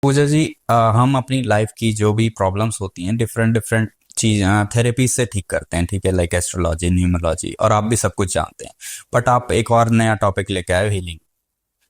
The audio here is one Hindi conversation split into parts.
पूजा जी, हम अपनी लाइफ की जो भी प्रॉब्लम्स होती हैं डिफरेंट डिफरेंट चीज थेरेपी से ठीक करते हैं, ठीक है, लाइक एस्ट्रोलॉजी, न्यूमरोलॉजी, और आप भी सब कुछ जानते हैं। बट आप एक और नया टॉपिक लेके आए, healing.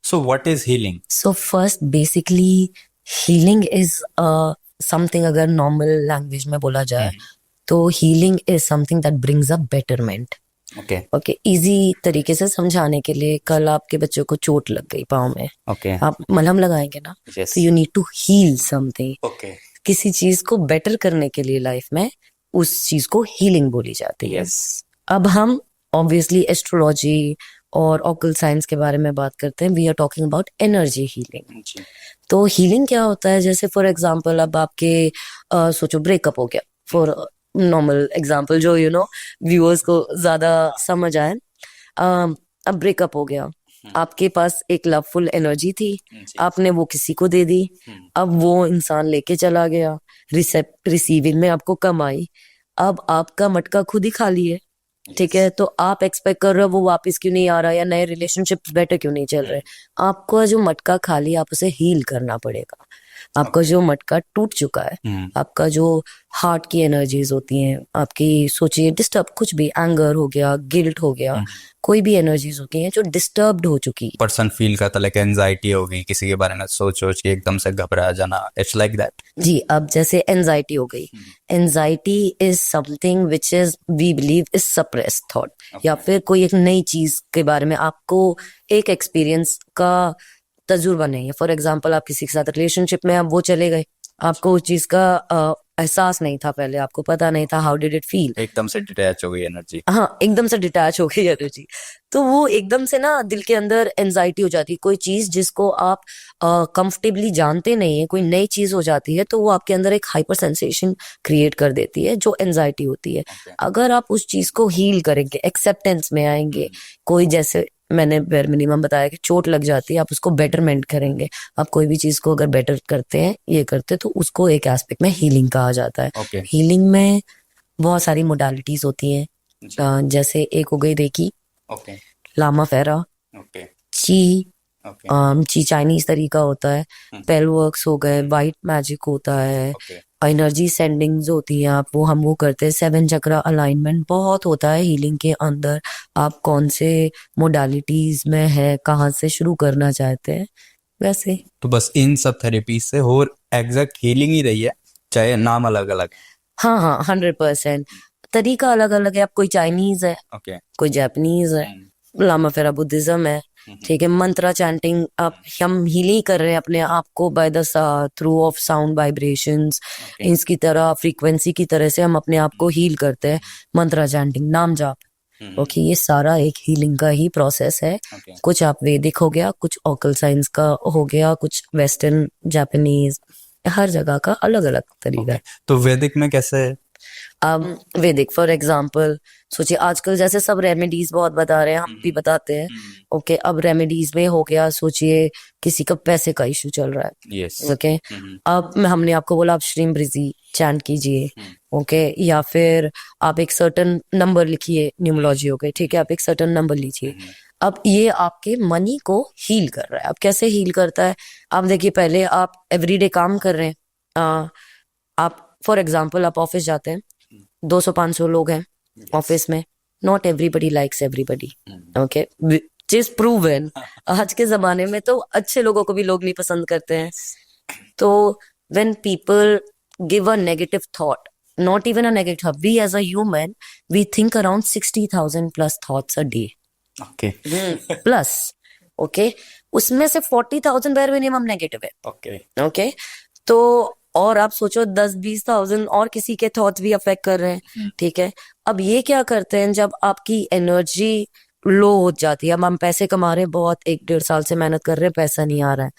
So what is healing? So first, basically, healing is something अगर normal language में बोला जाए तो healing is something that brings a betterment. Okay. Okay, easy तरीके से समझाने के लिए, कल आपके बच्चों को चोट लग गई पाँव में, ओके। आप मलहम लगाएंगे ना, यस। तो you need to heal something. Okay. किसी चीज को बेटर करने के लिए लाइफ में उस चीज को हीलिंग बोली जाती है। यस। अब हम ऑब्वियसली एस्ट्रोलॉजी और ऑकल साइंस के बारे में बात करते हैं। We are talking about energy healing. जी। तो हीलिंग क्या होता है, जैसे फॉर एग्जांपल अब आपके सोचो ब्रेकअप हो गया, फॉर नॉर्मल एग्जांपल जो व्यूअर्स को ज्यादा समझ आए। अब ब्रेकअप हो गया, आपके पास एक लवफुल एनर्जी थी, जी। आपने वो किसी को दे दी। अब वो इंसान लेके चला गया, रिसीविंग में आपको कम आई। अब आपका मटका खुद ही खाली है, ठीक है। तो आप एक्सपेक्ट कर रहे हो वो वापस क्यों नहीं आ रहा, या नए रिलेशनशिप्स बेटर क्यों नहीं चल रहे। आपको जो मटका खाली, आप उसे हील करना पड़ेगा। आपका जो मटका टूट चुका है, आपका जो हार्ट की एनर्जीज होती हैं, आपकी सोचिए डिस्टर्ब, कुछ भी एंगर हो गया, गिल्ट हो गया, कोई भी एनर्जीज होती हैं जो डिस्टर्ब्ड हो चुकी। पर्सन फील करता, लाइक एंजाइटी हो गई, किसी के बारे में सोच सोच के एकदम से घबरा जाना, इट्स लाइक दैट। जी, अब जैसे एंजाइटी हो गई, anxiety is something which is we believe is suppressed thought, या फिर कोई एक नई चीज के बारे में आपको एक एक्सपीरियंस का तजुर्बा नहीं है। फॉर एग्जाम्पल, आप किसी के साथ रिलेशनशिप में, अब वो चले गए, आपको उस चीज का एहसास नहीं था, पहले आपको पता नहीं था, हाउ डिड इट फील। एकदम से डिटैच हो गई एनर्जी। हाँ, एकदम से डिटैच हो गई एनर्जी। तो वो एकदम से ना दिल के अंदर एनजाइटी हो जाती है। कोई चीज जिसको आप कंफर्टेबली जानते नहीं है, कोई नई चीज हो जाती है, तो वो आपके अंदर एक हाइपर सेंसेशन क्रिएट कर देती है, जो एनजाइटी होती है। अगर आप उस चीज को हील करेंगे, एक्सेप्टेंस में आएंगे, कोई जैसे मैंने बेर मिनिमम बताया कि चोट लग जाती है, आप उसको बेटरमेंट करेंगे। आप कोई भी चीज को अगर बेटर करते हैं, ये करते हैं, तो उसको एक एस्पेक्ट में हीलिंग कहा जाता है। ओके। हीलिंग में बहुत सारी मोडालिटीज होती हैं। जैसे एक हो गई रेकी, ओके। लामा फेरा, ओके। ची, ओके। ची चाइनीज तरीका होता है, पेल वर्क्स हो गए, वाइट मैजिक होता है, ओके। एनर्जी सेंडिंग्स होती हैं, आप वो करते हैं। सेवन चक्रा अलाइनमेंट बहुत होता है हीलिंग के अंदर। आप कौन से मोडालिटीज में है, कहाँ से शुरू करना चाहते हैं, वैसे। तो बस इन सब थेरेपी से हो एग्जैक्ट हीलिंग ही रही है, चाहे नाम अलग अलग। हाँ हाँ, 100%। तरीका अलग अलग है। आप कोई चाइनीज है, ओके। कोई जापानीज है, लामा फेरा बुद्धिज्म है, ठीक है। मंत्रा चैंटिंग, आप हम हीलिंग कर रहे हैं अपने आप को by the through of sound vibrations. इसकी तरह फ्रीक्वेंसी की तरह से हम अपने आप को हील करते हैं। मंत्रा चैंटिंग, नाम जाप, ओके, ये सारा एक हीलिंग का ही प्रोसेस है। कुछ आप वैदिक हो गया, कुछ ऑकल साइंस का हो गया, कुछ वेस्टर्न जापानीज, हर जगह का अलग अलग तरीका है। तो वैदिक में कैसे है? अब वैदिक फॉर एग्जाम्पल सोचिए, आजकल जैसे सब रेमेडीज बहुत बता रहे हैं, हम भी बताते हैं। ओके, अब रेमेडीज में हो गया, सोचिए किसी का पैसे का इशू चल रहा है, यस। ओके। अब हमने आपको बोला आप श्रीम ब्रिजी चैंट कीजिए, ओके, या फिर आप एक सर्टन नंबर लिखिए, न्यूमरोलॉजी हो गई, ठीक है, आप एक सर्टन नंबर लीजिए। अब ये आपके मनी को हील कर रहा है। अब कैसे हील करता है, आप देखिए, पहले आप एवरीडे काम कर रहे हैं, आप फॉर एग्जाम्पल आप ऑफिस जाते हैं, 200-500 लोग हैं ऑफिस में, not everybody likes everybody, okay, which is proven. आज के जमाने में तो अच्छे लोगों को भी लोग नहीं पसंद करते हैं। तो when people give a negative thought, not even a negative thought, we as a human we think around 60,000 plus thoughts a day, okay. Plus, okay, उसमें से 40,000 बार मिनिमम नेगेटिव है, ओके। ओके। तो और आप सोचो 10-20,000 और किसी के थॉट्स भी अफेक्ट कर रहे हैं, ठीक है। अब ये क्या करते हैं, जब आपकी एनर्जी लो हो जाती है, अब हम पैसे कमा रहे हैं बहुत, 1-1.5 साल से मेहनत कर रहे हैं, पैसा नहीं आ रहा है,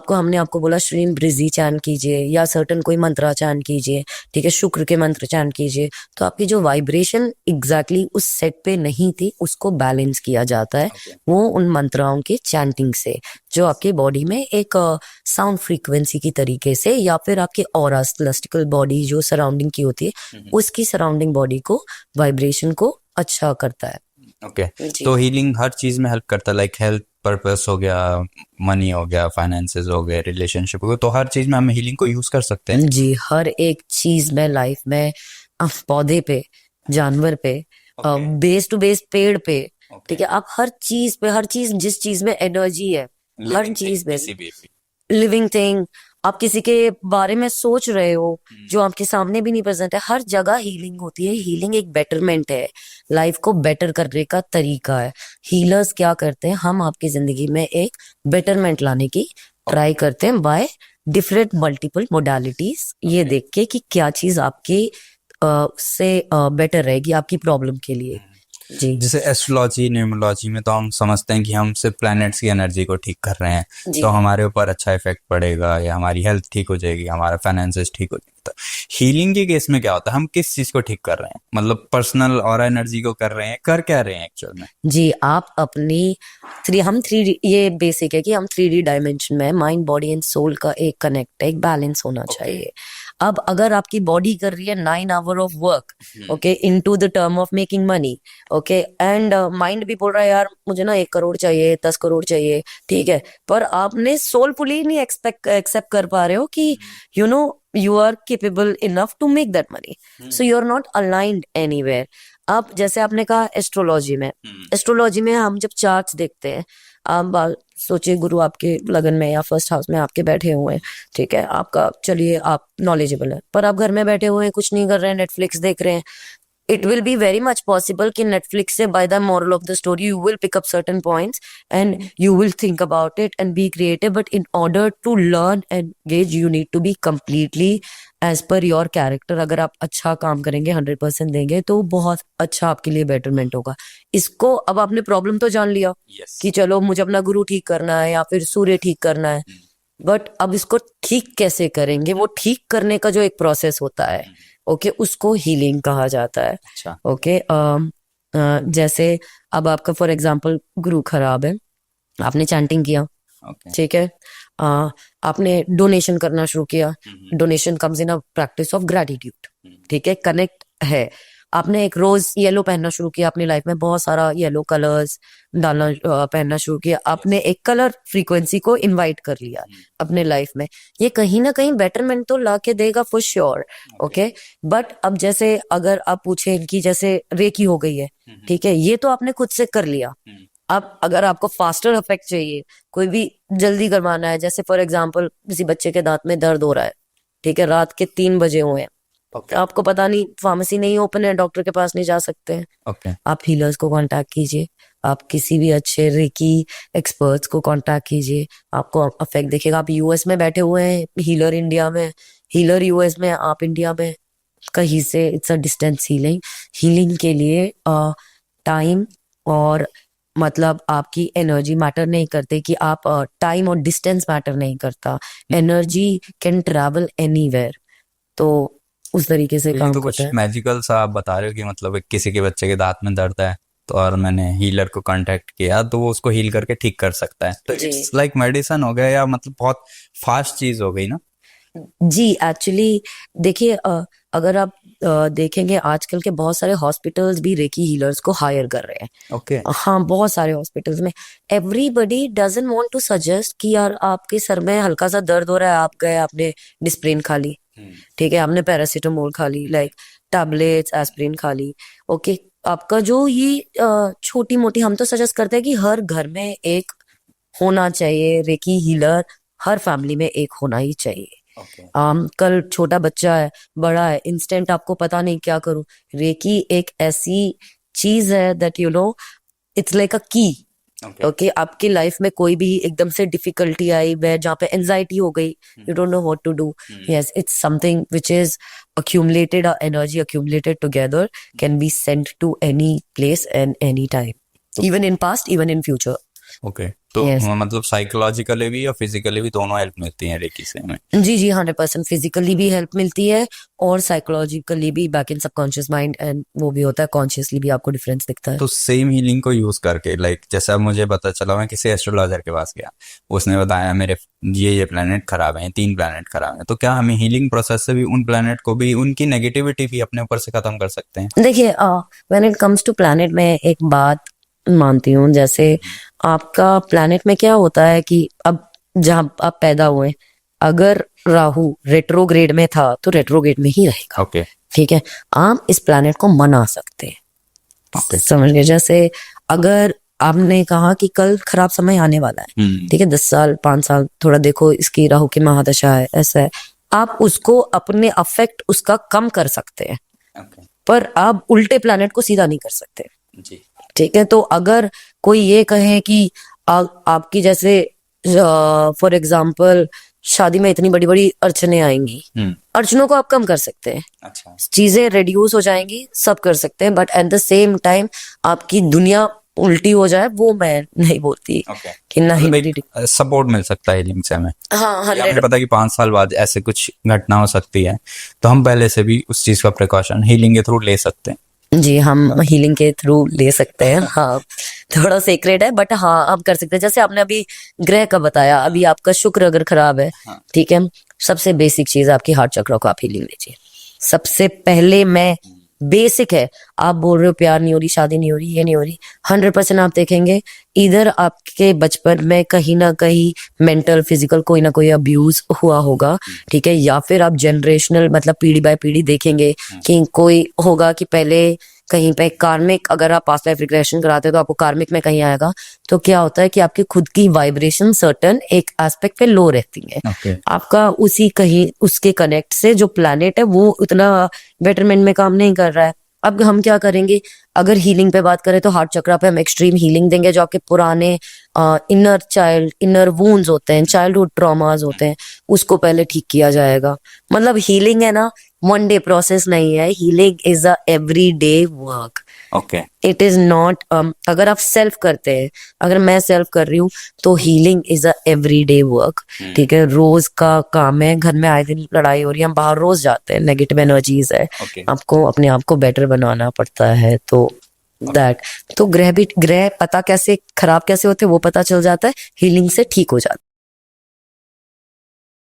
हमने आपको बोला श्रीम ब्रिजी चैन कीजिए, या सर्टन कोई मंत्रा चैन कीजिए, ठीक है, शुक्र के मंत्र चैन कीजिए। तो आपकी जो वाइब्रेशन एग्जैक्टली उस सेट पे नहीं थी, उसको बैलेंस किया जाता है वो उन मंत्राओं के चैंटिंग से, जो आपके बॉडी में एक साउंड फ्रीक्वेंसी की तरीके से, या फिर आपके ऑरा, सेलेस्टिकल बॉडी जो सराउंडिंग की होती है, उसकी सराउंडिंग बॉडी को, वाइब्रेशन को अच्छा करता है। ओके। जी तो हीलिंग हर चीज में हेल्प करता है, लाइक हेल्थ, पर्पस हो गया, मनी हो गया, फाइनेंसेस हो गए, रिलेशनशिप हो गया, तो हर चीज में हम हीलिंग को यूज कर सकते हैं। जी, हर एक चीज में लाइफ में, पौधे पे, जानवर पे, Okay. बेस टू बेस पेड़ पे, Okay. ठीक है, आप हर चीज पे, हर चीज जिस चीज में एनर्जी है, हर Living चीज thing, में किसी भी लिविंग थिंग, आप किसी के बारे में सोच रहे हो जो आपके सामने भी नहीं प्रेजेंट है, हर जगह हीलिंग होती है। हीलिंग एक बेटरमेंट है, लाइफ को बेटर करने का तरीका है। हीलर्स क्या करते हैं, हम आपकी जिंदगी में एक बेटरमेंट लाने की ट्राई करते हैं बाय डिफरेंट मल्टीपल मोडालिटीज, ये देख के कि क्या चीज आपकी से बेटर रहेगी आपकी प्रॉब्लम के लिए। जी जैसे एस्ट्रोलॉजी, न्यूमरोलॉजी में तो हम समझते हैं कि हम सिर्फ प्लैनेट्स की एनर्जी को ठीक कर रहे हैं, जी तो हमारे ऊपर अच्छा इफेक्ट पड़ेगा या हमारी हेल्थ ठीक हो जाएगी, हमारा फाइनेंसेस ठीक हो जाएगा। तो हीलिंग के केस में क्या होता है, हम किस चीज को ठीक कर रहे हैं, मतलब पर्सनल और एनर्जी को कर रहे हैं, कर क्या रहे हैं एक्चुअल में? जी, आप अपनी हम 3D, ये बेसिक है कि हम 3D डायमेंशन में, माइंड बॉडी एंड सोल का एक कनेक्ट है, एक बैलेंस होना चाहिए। अब अगर आपकी बॉडी कर रही है 9 hour of work, okay, into the term of making money, okay, and mind भी बोल रहा है यार मुझे ना 1 करोड़ चाहिए, 10 करोड़ चाहिए, ठीक है, पर आपने सोलफुली नहीं एक्सेप्ट कर पा रहे हो कि you know you are capable enough to make that money, so you are not aligned anywhere. अब जैसे आपने कहा एस्ट्रोलॉजी में हम जब चार्ट्स देखते हैं, आप सोचिए गुरु आपके लगन में या फर्स्ट हाउस में आपके बैठे हुए हैं, ठीक है, आपका चलिए आप नॉलेजेबल है, पर आप घर में बैठे हुए हैं, कुछ नहीं कर रहे हैं, नेटफ्लिक्स देख रहे हैं, it will be very much possible कि Netflix से by the moral of the story you will pick up certain points and you will think about it and be creative, but in order to learn and engage you need to be completely as per your character। अगर आप अच्छा काम करेंगे, 100% देंगे, तो बहुत अच्छा आपके लिए बेटरमेंट होगा। इसको अब आपने प्रॉब्लम तो जान लिया कि चलो मुझे अपना गुरु ठीक करना है या फिर सूर्य ठीक करना है, बट अब इसको ठीक कैसे करेंगे, वो ठीक करने का जो एक प्रोसेस होता है, ओके, उसको हीलिंग कहा जाता है। अच्छा। ओके, जैसे अब आपका फॉर एग्जांपल गुरु खराब है, आपने चैंटिंग किया, ओके। ठीक है, आपने डोनेशन करना शुरू किया, donation comes in a practice of gratitude, ठीक है, कनेक्ट है। आपने एक रोज येलो पहनना शुरू किया अपनी लाइफ में, बहुत सारा येलो कलर्स डालना पहनना शुरू किया, आपने एक कलर फ्रीक्वेंसी को इनवाइट कर लिया अपने लाइफ में, ये कहीं ना कहीं बेटरमेंट तो ला के देगा फॉर श्योर, ओके। बट अब जैसे अगर आप पूछे इनकी जैसे रेकी हो गई है, ठीक है, ये तो आपने खुद से कर लिया। अब अगर आपको फास्टर इफेक्ट चाहिए, कोई भी जल्दी करवाना है, जैसे फॉर एग्जांपल किसी बच्चे के दांत में दर्द हो रहा है, ठीक है, रात के 3 बजे हुए हैं, आपको पता नहीं, फार्मेसी नहीं ओपन है, डॉक्टर के पास नहीं जा सकते हैं, ओके। आप हीलर्स को कांटेक्ट कीजिए, आप किसी भी अच्छे रेकी एक्सपर्ट्स को कांटेक्ट कीजिए, आपको अफेक्ट दिखेगा। आप यूएस में बैठे हुए हैं, हीलर इंडिया में, हीलर यूएस में, आप इंडिया में, कहीं से it's a distance healing. Healing के लिए टाइम और मतलब आपकी एनर्जी मैटर नहीं करते, कि आप टाइम और डिस्टेंस मैटर नहीं करता, एनर्जी कैन ट्रैवल एनीवेयर, तो उस तरीके से ये काम तो करता कुछ है। मैजिकल सा आप बता रहे हो कि मतलब किसी के बच्चे के दांत में दर्द है तो और मैंने हीलर को कांटेक्ट किया तो वो उसको हील करके ठीक कर सकता है, तो जी। इट्स लाइक मेडिसिन हो गया, या मतलब बहुत फास्ट चीज हो गई ना? जी, एक्चुअली देखिए, अगर आप देखेंगे आजकल के बहुत सारे हॉस्पिटल्स भी रेकी हीलर्स को हायर कर रहे हैं। ओके। हाँ, बहुत सारे हॉस्पिटल्स में everybody doesn't want to suggest कि यार आपके सर में हल्का सा दर्द हो रहा है, आप गए आपने डिस्प्रिन खा ली, ठीक है, आपने पैरासीटामोल खा ली, लाइक टैबलेट्स एस्पिरिन खा ली, ओके, आपका जो ये छोटी मोटी, हम तो सजेस्ट करते हैं कि हर घर में एक होना चाहिए रेकी हीलर, हर फैमिली में एक होना ही चाहिए। कल छोटा बच्चा है, बड़ा है, इंस्टेंट आपको पता नहीं क्या करूं, रेकी एक ऐसी चीज है that you know it's like अ की, ओके, आपकी लाइफ में कोई भी एकदम से डिफिकल्टी आई, वह जहाँ पे एंजाइटी हो गई, you don't know what to do, yes, it's something which is accumulated, energy accumulated together can be sent to any place and any time, even in past, even in future। Okay, तो Yes. मतलब साइकोलॉजिकली भी और फिजिकली भी दोनों हेल्प मिलती है रेकी से हमें? जी जी, 100% फिजिकली भी हेल्प मिलती है और साइकोलॉजिकली भी, back in subconscious mind, and वो भी होता है कॉन्शियसली भी, आपको डिफरेंस दिखता है। तो सेम हीलिंग को यूज करके, लाइक जैसे अब मुझे पता चला, मैं किसी एस्ट्रोलॉजर के पास गया, उसने बताया मेरे ये प्लेनेट खराब है, 3 प्लेनेट खराब है, तो क्या हमें हीलिंग प्रोसेस से भी उन प्लेनेट को भी, उनकी नेगेटिविटी भी अपने ऊपर से खत्म कर सकते हैं? देखिए, when it comes to planet, मैं एक बात मानती हूँ, जैसे आपका प्लैनेट में क्या होता है कि अब जहाँ आप पैदा हुए, अगर राहु रेट्रोग्रेड में था तो रेट्रोग्रेड में ही रहेगा। ओके ठीक है, आप इस प्लैनेट को मना सकते हैं। ओके समझ गए? जैसे अगर आपने कहा कि कल खराब समय आने वाला है, ठीक है, 10 साल 5 साल थोड़ा देखो, इसकी राहु की महादशा है, ऐसा है, आप उसको अपने अफेक्ट उसका कम कर सकते हैं, ओके पर आप उल्टे प्लैनेट को सीधा नहीं कर सकते। जी ठीक है, तो अगर कोई ये कहे कि आपकी जैसे फॉर एग्जाम्पल शादी में इतनी बड़ी बड़ी अड़चने आएंगी, अड़चनों को आप कम कर सकते हैं, अच्छा चीजें रिड्यूस हो जाएंगी, सब कर सकते हैं, but at the same time आपकी दुनिया उल्टी हो जाए वो मैं नहीं बोलती ओके कि नहीं। मतलब एक सपोर्ट मिल सकता है हीलिंग से हमें। हाँ, या हमें 100 पता है कि 5 साल बाद ऐसे कुछ घटना हो सकती है, तो हम पहले से भी उस चीज का प्रिकॉशन हीलिंग के थ्रू ले सकते हैं। जी, हम हीलिंग के थ्रू ले सकते हैं। हाँ, थोड़ा सेक्रेट है, बट हाँ आप कर सकते हैं। जैसे आपने अभी ग्रह का बताया, अभी आपका शुक्र अगर खराब है, हाँ। ठीक है, सबसे बेसिक चीज आपकी हार्ट चक्र को आप हीलिंग लीजिए। सबसे पहले मैं बेसिक है, आप बोल रहे हो प्यार नहीं हो रही, शादी नहीं हो रही, ये नहीं हो रही, 100% आप देखेंगे इधर आपके बचपन में कहीं ना कहीं मेंटल फिजिकल कोई ना कोई अब्यूज हुआ होगा। ठीक है, या फिर आप जनरेशनल मतलब पीढ़ी बाय पीढ़ी देखेंगे कि कोई होगा कि पहले कहीं पे कार्मिक, अगर आप पास्ट लाइफ रिग्रेशन कराते हो तो आपको कार्मिक में कहीं आएगा। तो क्या होता है कि आपकी खुद की वाइब्रेशन सर्टन एक एस्पेक्ट पे लो रहती है। ओके आपका उसी कहीं उसके कनेक्ट से जो प्लैनेट है वो उतना बेटरमेंट में काम नहीं कर रहा है। अब हम क्या करेंगे, अगर हीलिंग पे बात करें तो हार्ट चक्रा पे हम एक्सट्रीम हीलिंग देंगे, जो आपके पुराने इनर वूंड्स होते हैं, चाइल्डहुड ट्रॉमास होते हैं, उसको पहले ठीक किया जाएगा। मतलब हीलिंग है ना, 1 डे प्रोसेस नहीं है, healing is a every day work. Okay it is not अगर आप सेल्फ करते हैं, अगर मैं सेल्फ कर रही हूँ तो healing is a every day work. ठीक है, रोज का काम है, घर में आए दिन लड़ाई हो रही है, हम बाहर रोज जाते हैं, नेगेटिव एनर्जीज है, ओके आपको अपने आप को बेटर बनाना पड़ता है। तो दैट, तो ग्रह भी, ग्रह पता कैसे खराब कैसे होते हैं वो पता चल जाता है, हीलिंग से ठीक हो जाता है।